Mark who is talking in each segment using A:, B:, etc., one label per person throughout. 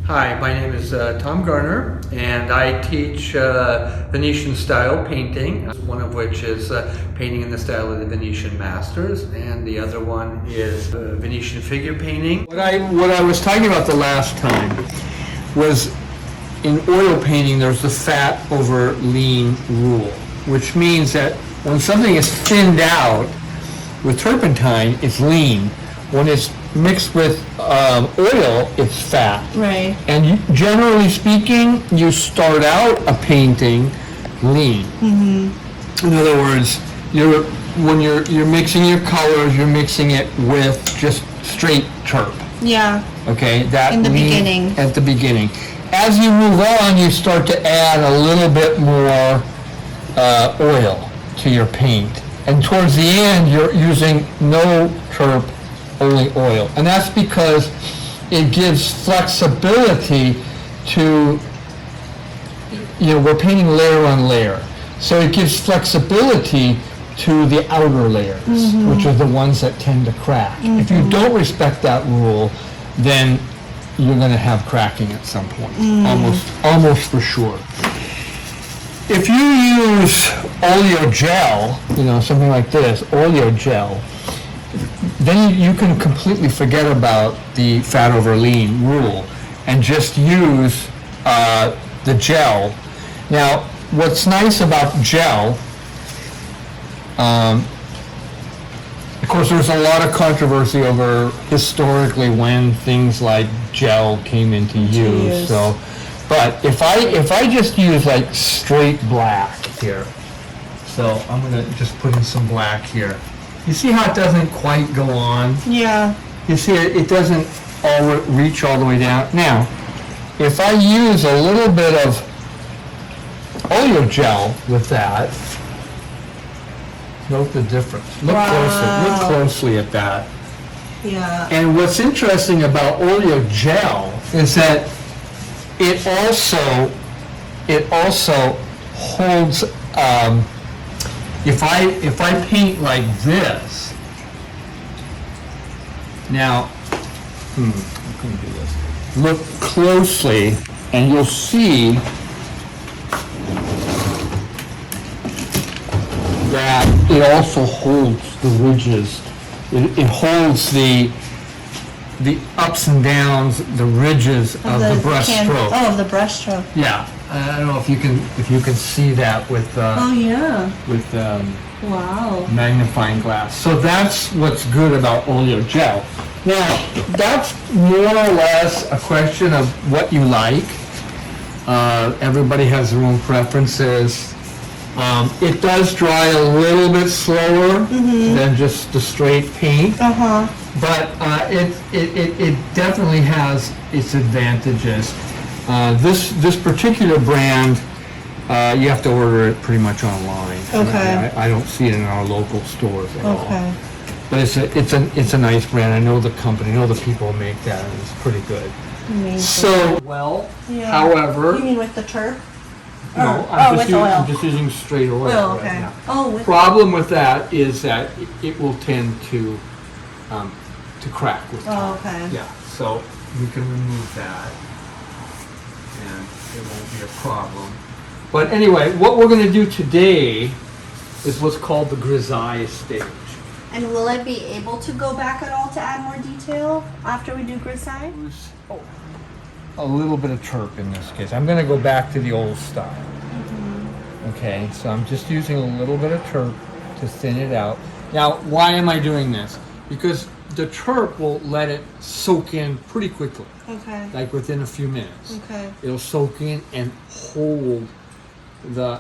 A: Hi, my name is Tom Garner, and I teach Venetian style painting, one of which is painting in the style of the Venetian masters, and the other one is Venetian figure painting. What I was talking about the last time was in oil painting there's the fat over lean rule, which means that when something is thinned out with turpentine, it's lean. When it's mixed with oil, it's fat.
B: Right.
A: And generally speaking, you start out a painting lean. Mm-hmm. In other words, when you're mixing your colors, you're mixing it with just straight turp.
B: Yeah.
A: Okay, that
B: in the
A: lean,
B: beginning.
A: At the beginning. As you move on, you start to add a little bit more oil to your paint. And towards the end, you're using no turp, only oil. And that's because it gives flexibility to, we're painting layer on layer. So it gives flexibility to the outer layers, mm-hmm. which are the ones that tend to crack. Mm-hmm. If you don't respect that rule, then you're going to have cracking at some point, almost for sure. If you use oleo gel, something like this, oleo gel, then you can completely forget about the fat over lean rule and just use the gel. Now, what's nice about gel, of course, there's a lot of controversy over historically when things like gel came into use. So, but if I just use like straight black here, so I'm gonna just put in some black here. You see how it doesn't quite go on?
B: Yeah.
A: You see it doesn't reach all the way down. Now, if I use a little bit of oleo gel with that, note the difference. Look closely at that.
B: Yeah. And
A: what's interesting about oleo gel is that it also holds. If I paint like this, now, I'm going to do this. Look closely, and you'll see that it also holds the ridges. It holds the ups and downs, the ridges of the brush stroke.
B: Oh, of the brush stroke.
A: Yeah. I don't know if you can see that with
B: wow,
A: magnifying glass. So that's what's good about oleo gel. Now, that's more or less a question of what you like. Everybody has their own preferences. It does dry a little bit slower than just the straight paint, but it definitely has its advantages. This particular brand, you have to order it pretty much online.
B: Okay.
A: I don't see it in our local stores at all. But it's a nice brand. I know the company, I know the people who make that, and it's pretty good.
B: Amazing.
A: So, however,
B: you mean with the turp?
A: No, I'm just using straight oil
B: right
A: now.
B: Oh,
A: problem with that is that it will tend to crack with time.
B: Oh, okay.
A: Yeah, so we can remove that, and it won't be a problem. But anyway, what we're going to do today is what's called the grisaille stage.
B: And will I be able to go back at all to add more detail after we do grisaille?
A: A little bit of turp in this case. I'm going to go back to the old style. Okay, so I'm just using a little bit of turp to thin it out. Now, why am I doing this? Because the turp will let it soak in pretty quickly.
B: Okay.
A: Like within a few minutes.
B: Okay.
A: It'll soak in and hold the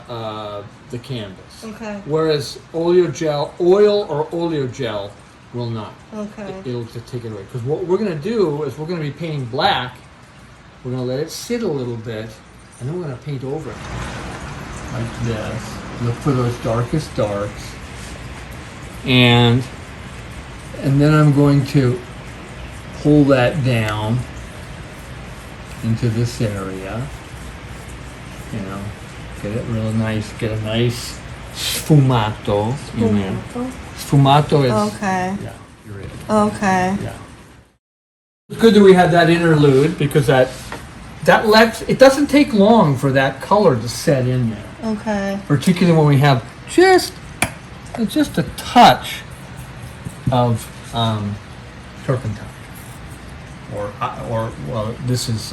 A: canvas.
B: Okay.
A: Whereas oil or oleo gel will not.
B: Okay.
A: It'll just take it away. Because what we're going to do is we're going to be painting black. We're going to let it sit a little bit, and then we're going to paint over it like this. Look for those darkest darks, and then I'm going to pull that down into this area. Get it real nice. Get a nice sfumato. Sfumato is
B: okay.
A: Yeah, you're right.
B: Okay.
A: Yeah. It's good that we had that interlude because that it doesn't take long for that color to set in there.
B: Okay.
A: Particularly when we have just a touch of turpentine, or well, this is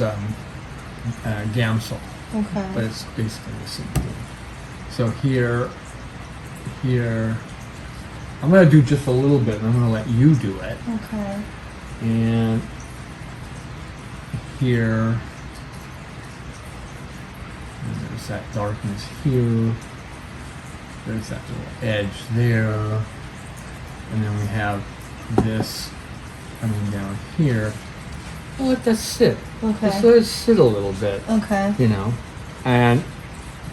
A: gamsol,
B: Okay.
A: but it's basically the same thing. So here, I'm going to do just a little bit, and I'm going to let you do it.
B: Okay.
A: And here, and there's that darkness here. There's that little edge there. And then we have this coming down here. I'll let that sit.
B: Okay.
A: Just let it sit a little bit,
B: Okay.
A: you know. And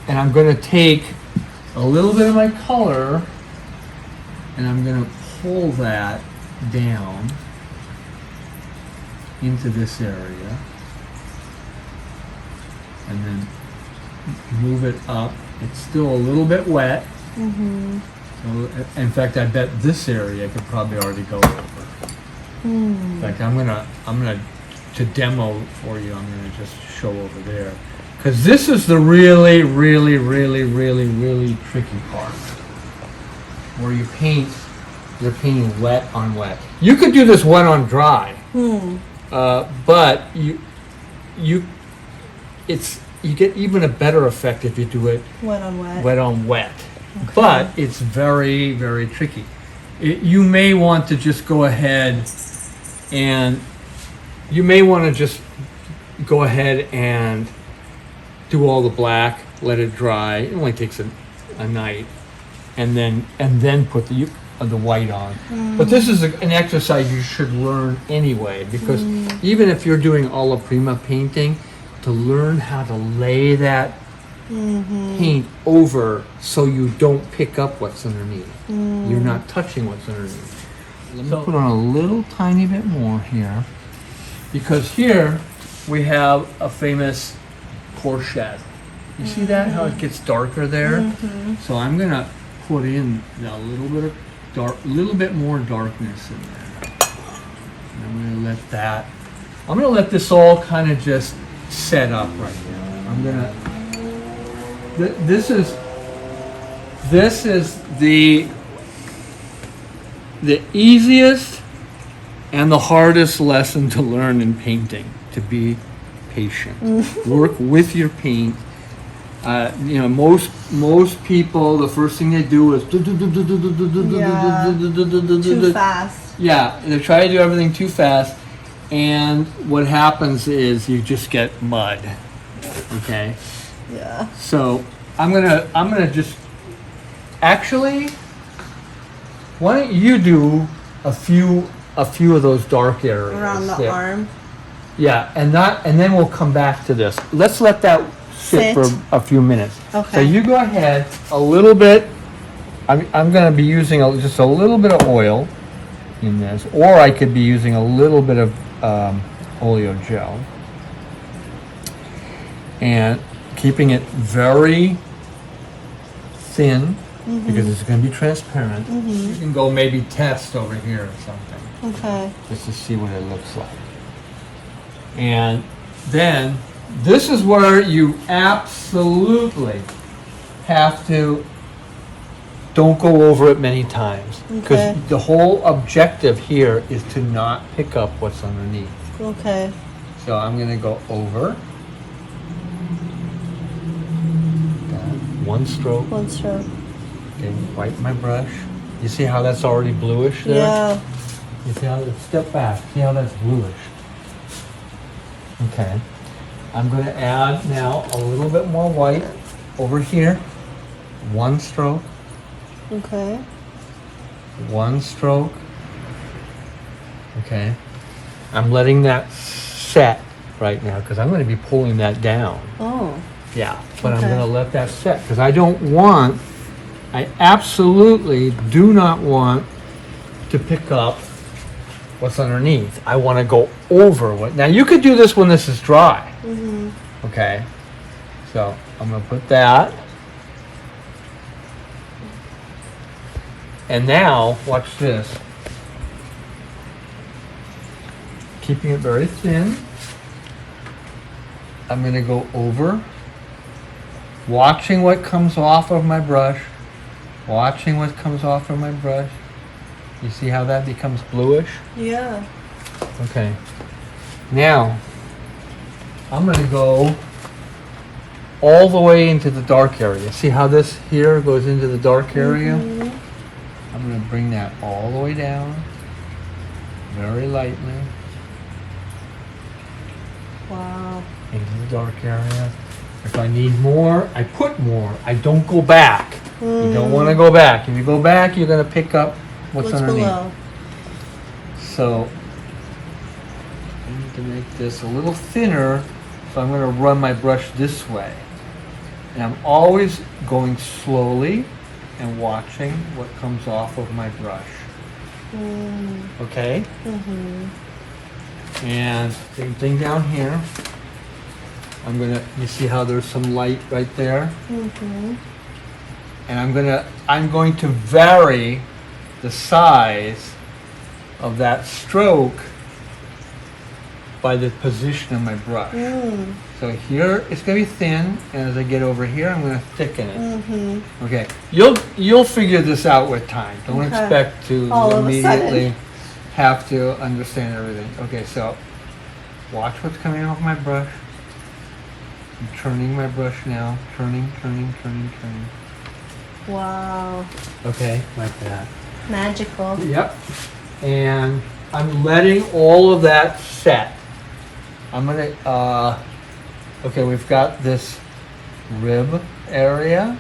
A: I'm going to take a little bit of my color and I'm going to pull that down into this area. And then move it up. It's still a little bit wet.
B: Mm-hmm.
A: So, in fact, I bet this area could probably already go over. In fact, I'm gonna to demo for you. I'm gonna just show over there, because this is the really tricky part, where you're painting wet on wet. You could do this wet on dry, but you get even a better effect if you do it
B: Wet on wet.
A: wet on wet.
B: Okay.
A: But it's very tricky. You may want to just go ahead and do all the black, let it dry. It only takes a night, and then put the white on. But this is an exercise you should learn anyway, because even if you're doing alla prima painting, to learn how to lay that paint over so you don't pick up what's underneath. You're not touching what's underneath. Let me put on a little tiny bit more here, because here we have a famous courgette. You see that, how it gets darker there? So I'm gonna put in a little bit more darkness in there. And I'm gonna let this all kind of just set up right now. This is the easiest and the hardest lesson to learn in painting, to be patient. Work with your paint. Most people, the first thing they do is
B: Too fast.
A: Yeah, they try to do everything too fast, and what happens is you just get mud. Okay.
B: Yeah.
A: So I'm gonna just actually. Why don't you do a few of those dark areas
B: Around the
A: there.
B: arm.
A: Yeah, and then we'll come back to this. Let's let that sit for a few minutes.
B: Okay.
A: So you go ahead a little bit. I'm going to be using just a little bit of oil in this, or I could be using a little bit of oleo gel, and keeping it very thin because it's going to be transparent. You can go maybe test over here or something.
B: Okay.
A: Just to see what it looks like. And then this is where you absolutely have to don't go over it many times, because
B: Okay.
A: the whole objective here is to not pick up what's underneath.
B: Okay.
A: So I'm going to go over one stroke.
B: One stroke.
A: Okay, wipe my brush. You see how that's already bluish there?
B: Yeah.
A: You see how, step back, see how that's bluish. Okay, I'm going to add now a little bit more white over here. One stroke,
B: Okay.
A: one stroke. Okay, I'm letting that set right now because I'm going to be pulling that down.
B: Oh.
A: Yeah, but I'm
B: Okay.
A: going to let that set because I absolutely do not want to pick up what's underneath. I want to go over what. Now you could do this when this is dry. Okay, so I'm going to put that. And now, watch this. Keeping it very thin. I'm going to go over, watching what comes off of my brush, watching what comes off of my brush. You see how that becomes bluish?
B: Yeah.
A: Okay. Now, I'm going to go all the way into the dark area. See how this here goes into the dark area?
B: Mhm.
A: I'm going to bring that all the way down, very lightly,
B: Wow.
A: into the dark area. If I need more, I put more. I don't go back. You don't want to go back. If you go back, you're going to pick up what's underneath.
B: below?
A: So I need to make this a little thinner, so I'm going to run my brush this way. And I'm always going slowly and watching what comes off of my brush. Okay? And same thing down here. I'm going to, you see how there's some light right there? And I'm going to vary the size of that stroke by the position of my brush. So here it's going to be thin, and as I get over here, I'm going to thicken it. Okay, you'll figure this out with time. Don't
B: Okay.
A: expect to
B: All of a
A: immediately
B: sudden.
A: have to understand everything. Okay, so watch what's coming off my brush. I'm turning my brush now. Turning.
B: Wow.
A: Okay, like that.
B: Magical.
A: Yep. And I'm letting all of that set. I'm gonna, okay, we've got this rib area.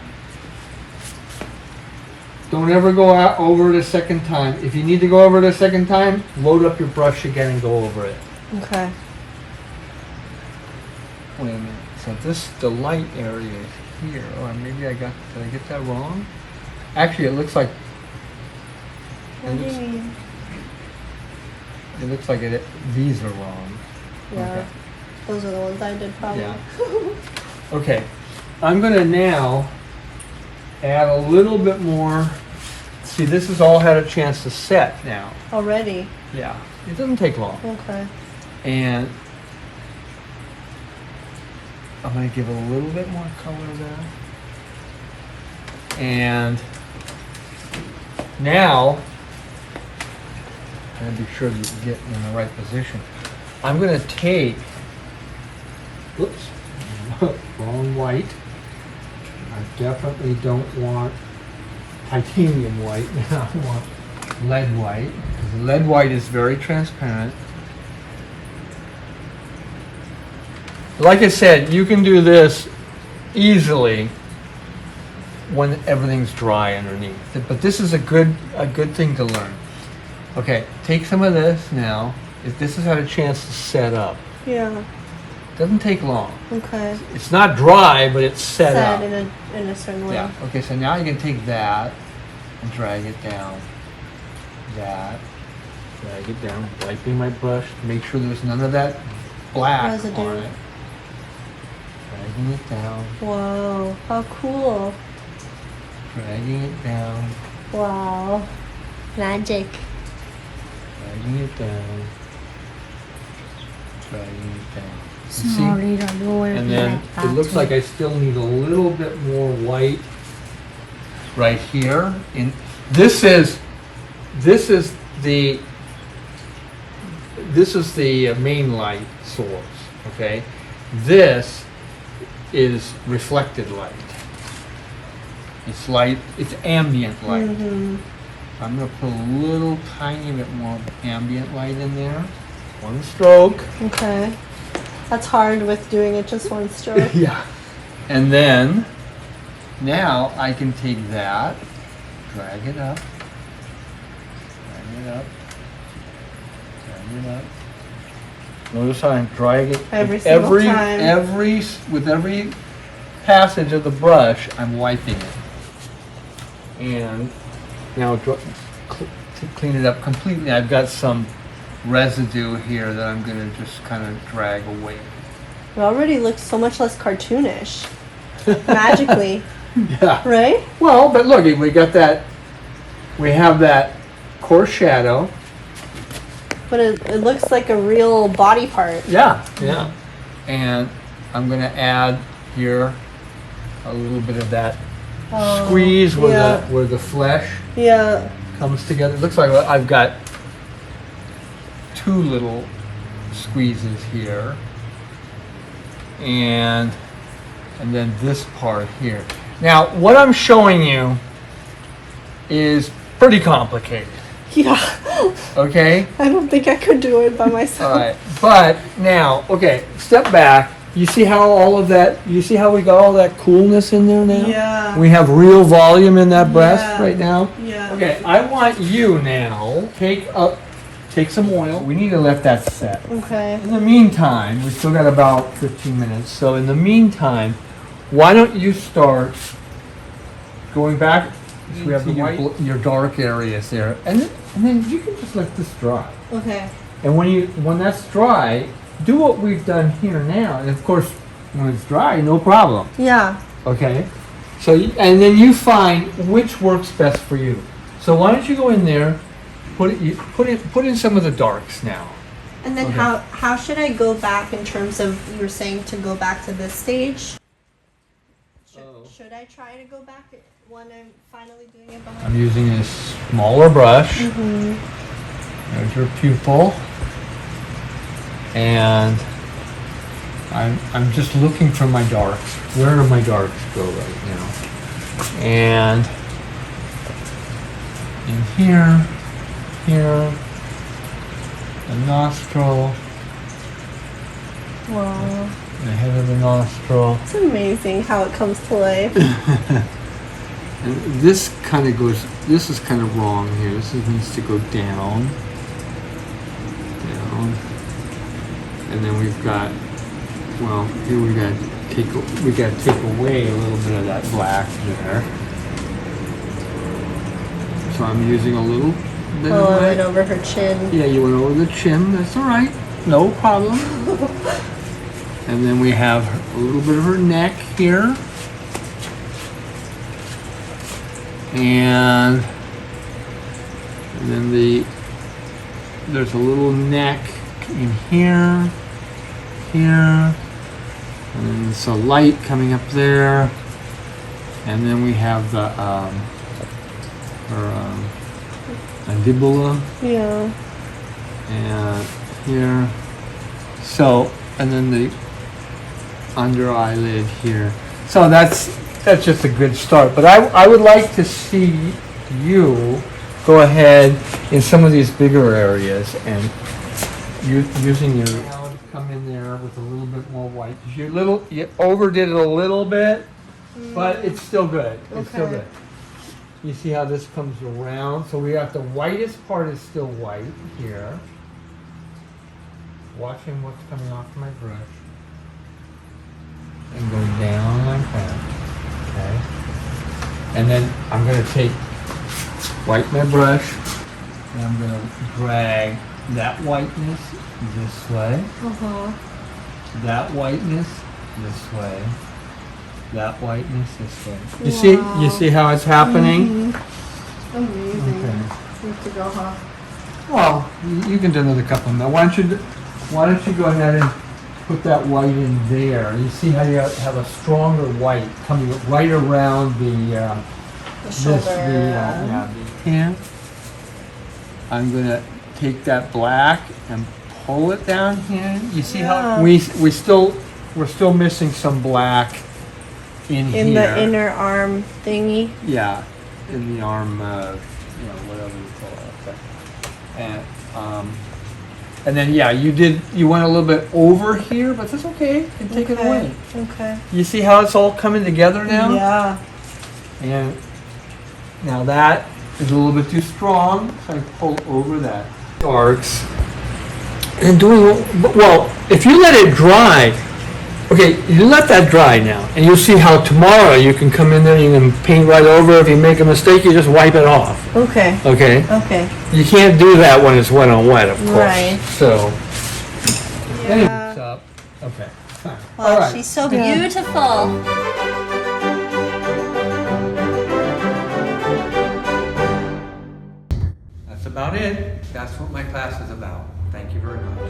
A: Don't ever go out over it a second time. If you need to go over it a second time, load up your brush again and go over it.
B: Okay.
A: Wait a minute. So the light area is here. Or maybe did I get that wrong? Actually, it looks like,
B: What do you mean?
A: it looks like these are wrong.
B: Yeah.
A: Okay.
B: Those are the ones I did probably.
A: Yeah. Okay, I'm gonna now add a little bit more. See, this has all had a chance to set now.
B: Already.
A: Yeah, it doesn't take long.
B: Okay.
A: And I'm gonna give it a little bit more color there. And now, I'm gonna be sure that you get in the right position. I'm gonna take, whoops, wrong white. I definitely don't want titanium white. I want lead white, because lead white is very transparent. Like I said, you can do this easily when everything's dry underneath. But this is a good thing to learn. Okay, take some of this now. This has had a chance to set up.
B: Yeah.
A: Doesn't take long.
B: Okay.
A: It's not dry, but it's set up.
B: in a certain way.
A: Yeah. Okay, so now you can take that and drag it down. That. Drag it down. Wiping my brush to make sure there's none of that black
B: Residue.
A: on it. Dragging it down.
B: Whoa. How cool.
A: Dragging it down.
B: Wow. Magic.
A: Dragging it down. Dragging it down. You see?
C: Sorry, I know
A: And then it looks like I still need a little bit more white right here. This is the main light source. Okay, this is reflected light. It's light. It's ambient light. I'm gonna put a little tiny bit more ambient light in there. One stroke.
B: Okay. That's hard with doing it just one stroke.
A: Yeah. And then, now I can take that, drag it up, drag it up, drag it up. Notice how I'm dragging
B: Every single time.
A: with every passage of the brush, I'm wiping it. And now to clean it up completely, I've got some residue here that I'm going to just kind of drag away.
B: It already looks so much less cartoonish. Magically.
A: Yeah.
B: Right?
A: Well, but look, we have that coarse shadow.
B: But it looks like a real body part.
A: Yeah, yeah. And I'm gonna add here a little bit of that squeeze where
B: yeah.
A: where the flesh
B: Yeah.
A: comes together. It looks like I've got 2 little squeezes here, and then this part here. Now, what I'm showing you is pretty complicated.
B: Yeah.
A: Okay.
B: I don't think I could do it by myself.
A: All right, but now, okay, step back. You see how all of that? You see how we got all that coolness in there now?
B: Yeah.
A: We have real volume in that breast
B: Yeah.
A: right now.
B: Yeah.
A: Okay, I want you now take some oil. We need to let that set.
B: Okay.
A: In the meantime, we still got about 15 minutes. So in the meantime, why don't you start going back? So we have your dark areas there, and then you can just let this dry.
B: Okay.
A: And when that's dry, do what we've done here now. And of course, when it's dry, no problem.
B: Yeah.
A: Okay. So and then you find which works best for you. So why don't you go in there, put in some of the darks now.
B: And then
A: Okay.
B: how should I go back in terms of, you were saying to go back to this stage? Should I try to go back when I'm finally doing it behind?
A: I'm using a smaller brush.
B: Mm-hmm.
A: There's your pupil. And I'm just looking for my darks. Where do my darks go right now? And in here, the nostril,
B: Wow.
A: the head of the nostril.
B: It's amazing how it comes to life.
A: And this kind of goes, this is kind of wrong here. This needs to go down. Down. And then we've got, well, here we got to take away a little bit of that black there. So I'm using a little bit of
B: Oh, I
A: my,
B: went over her chin.
A: yeah, you went over the chin. That's all right. No problem. And then we have a little bit of her neck here. And then there's a little neck in here, and then it's a light coming up there, and then we have the her mandibula,
B: Yeah.
A: and here. So, and then the under eyelid here. So that's just a good start. But I would like to see you go ahead in some of these bigger areas and using your come in there with a little bit more white. You overdid it a little bit, but it's still good. It's still
B: Okay.
A: good. You see how this comes around? So we have the whitest part is still white here. Watching what's coming off my brush. And go down like that. Okay. And then I'm going to wipe my brush, and I'm going to drag that whiteness this way,
B: Uh-huh.
A: that whiteness this way, that whiteness this way. You
B: Wow.
A: see how it's happening?
B: Amazing.
A: Okay.
B: We have to go, huh?
A: Well, you can do another couple of minutes. Why don't you go ahead and put that white in there? You see how you have a stronger white coming right around the
B: shoulder.
A: the tan. I'm gonna take that black and pull it down here. You see how we're still missing some black in here.
B: In the inner arm thingy.
A: Yeah, in the arm, whatever you call it. And then you went a little bit over here, but that's okay. You can take it away.
B: Okay.
A: You see how it's all coming together now?
B: Yeah.
A: And now that is a little bit too strong, so I pull over that. Darks. And if you let it dry, okay, you let that dry now, and you'll see how tomorrow you can come in there and you can paint right over. If you make a mistake, you just wipe it off.
B: Okay.
A: Okay?
B: Okay.
A: You can't do that when it's wet on wet, of course.
B: Right.
A: So, anyway,
B: Yeah.
A: okay. Fine.
B: Well,
A: All right.
B: she's so beautiful.
A: That's about it. That's what my class is about. Thank you very much.